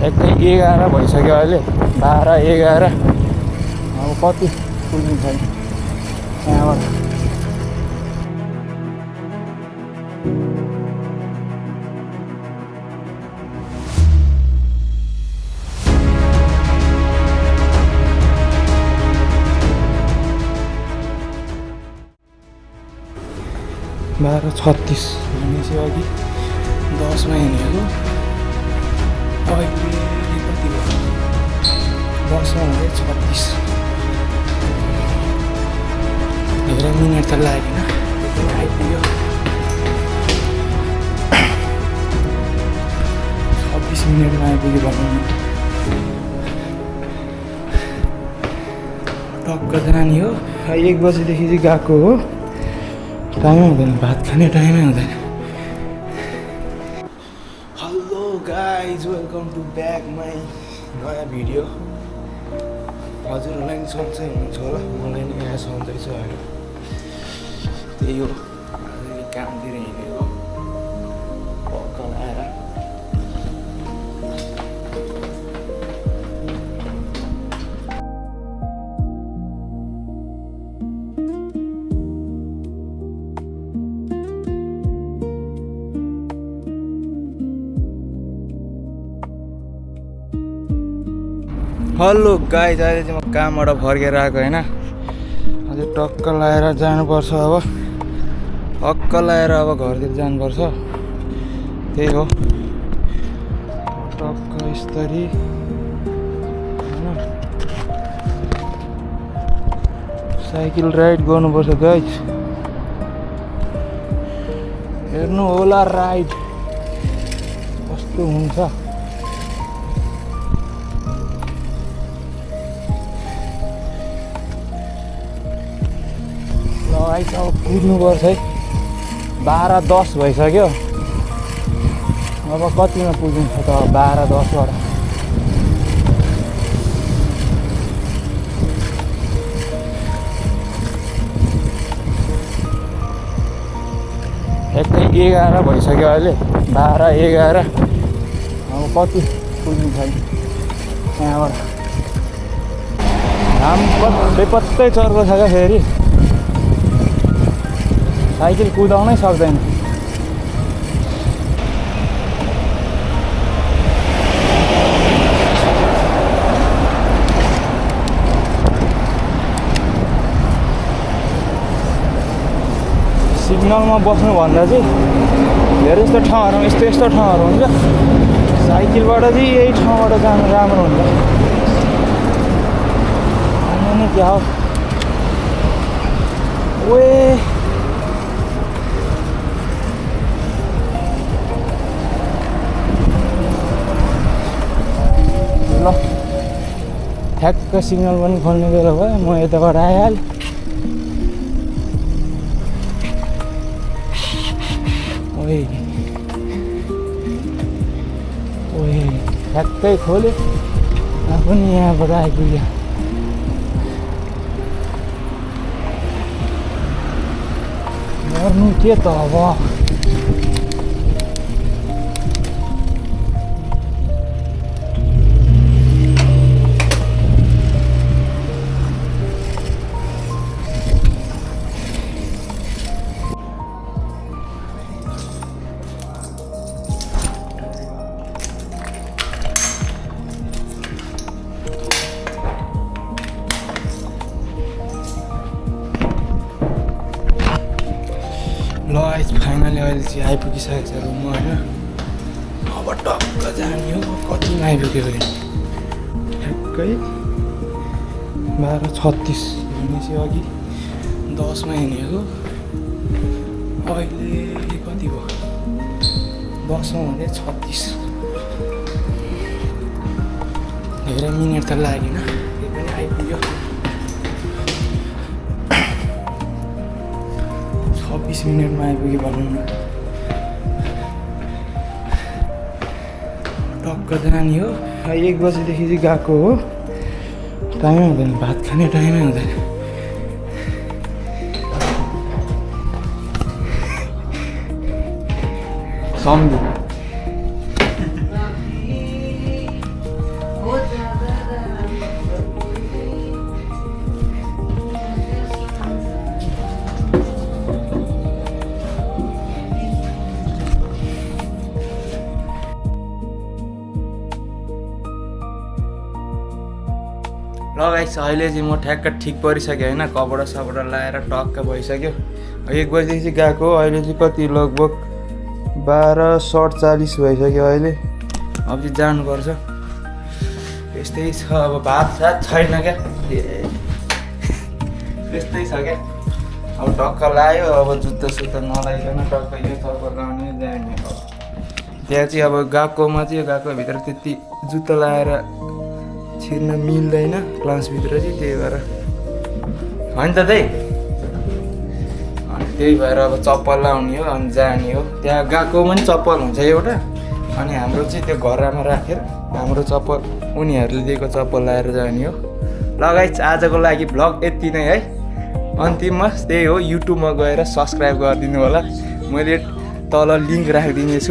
एकै 11 भइसक्यो अहिले 12 11 अब कति पुग्नु छैन यहाँबाट। बाह्र 36 भनेपछि अघि 10मा हिँडेको अहिले कति भयो 10मा हुँदै 36 धेरै मिनट त लागेन आइपुग्यो। 26 मिनटमा आइपुग्यो भनौँ न। टक्क जाने हो 1 बजीदेखि चाहिँ गएको हो। टाइमै हुँदैन, भात खाने टाइमै हुँदैन। Hello guys, welcome to back my नयाँ भिडियो। हजुरहरूलाई नि सन्चै हुनुहुन्छ होला, मलाई नि यहाँ सन्चै छ होइन। त्यही हो, आज कामतिर हिँडेको पक्का आएर। हेलो गाइज, अहिले चाहिँ म कामबाट फर्केर आएको होइन। अझै टक्क लगाएर जानुपर्छ अब। टक्क लगाएर अब घरतिर जानुपर्छ। त्यही हो, टक्क यसरी होइन। साइकल राइड गर्नुपर्छ गाइज। हेर्नु होला राइड कस्तो हुन्छ। अब पुग्नुपर्छ है। 12:10 भइसक्यो। अब कतिमा पुगिन्छ त 12:10बाट। एकै 11 भइसक्यो अहिले 12 11 अब कति पुगिन्छ यहाँबाट। घाम बेपत्तै चर्को छ क्या फेरि। साइकल कुदाउनै सक्दैन। सिग्नलमा बस्नुभन्दा चाहिँ धेरै जस्तो ठाउँहरू यस्तो ठाउँहरू हुन्छ, साइकलबाट चाहिँ यही ठाउँबाट जानु राम्रो हुन्छ। अनि क्या हो ओए ल ठ्याक्क सिग्नल पनि खोल्ने बेला भयो। म यताबाट आइहालेँ। ओए ओए ठ्याक्कै खोल्यो, पनि यहाँबाट आइपुग्यो। गर्नु के त अब। ल आइज फाइनली अहिले चाहिँ आइपुगिसकेको छ रुममा होइन। अब टक्क जाने हो। कतिमा आइपुग्यो भने ठ्याक्कै 12:36 भनेपछि अघि 10मा हिँडेको अहिले कति भयो 10मा हुँदै 36 धेरै मिनट त लागेन, त्यही पनि आइपुग्यो। 26 मिनटमा आइपुग्यो भनौँ न। टक्क जाने हो 1 बजीदेखि चाहिँ गएको हो। टाइमै हुँदैन, भात खाने टाइमै हुँदैन। सम्झु गाइस अहिले चाहिँ म ठ्याक्क ठिक परिसकेँ होइन कपडा सपडा लाएर टक्क भइसक्यो 1 बजीदेखि चाहिँ गएको अहिले चाहिँ कति लगभग 12:40 भइसक्यो अहिले अब चाहिँ जानुपर्छ यस्तै छ अब भात सात छैन क्या त्यस्तै छ क्या अब टक्क लायो अब जुत्ता सुत्ता नलाइकन टक्क यो चप्पल लाउने जाने त्यहाँ चाहिँ अब गएकोमा चाहिँ गएको भित्र त्यति जुत्ता लाएर छिर्न मिल्दैन क्लासभित्र चाहिँ त्यही भएर होइन त त्यही अनि त्यही भएर अब चप्पल लाउने हो अनि जाने हो त्यहाँ गएकोमा पनि चप्पल हुन्छ एउटा अनि हाम्रो चाहिँ त्यो घरमा राखेर हाम्रो चप्पल उनीहरूले दिएको चप्पल लाएर जाने हो ल गाइस आजको लागि भ्लग यति नै है अन्तिममा त्यही हो युट्युबमा गएर सब्सक्राइब गरिदिनु होला मैले तल लिङ्क राखिदिनेछु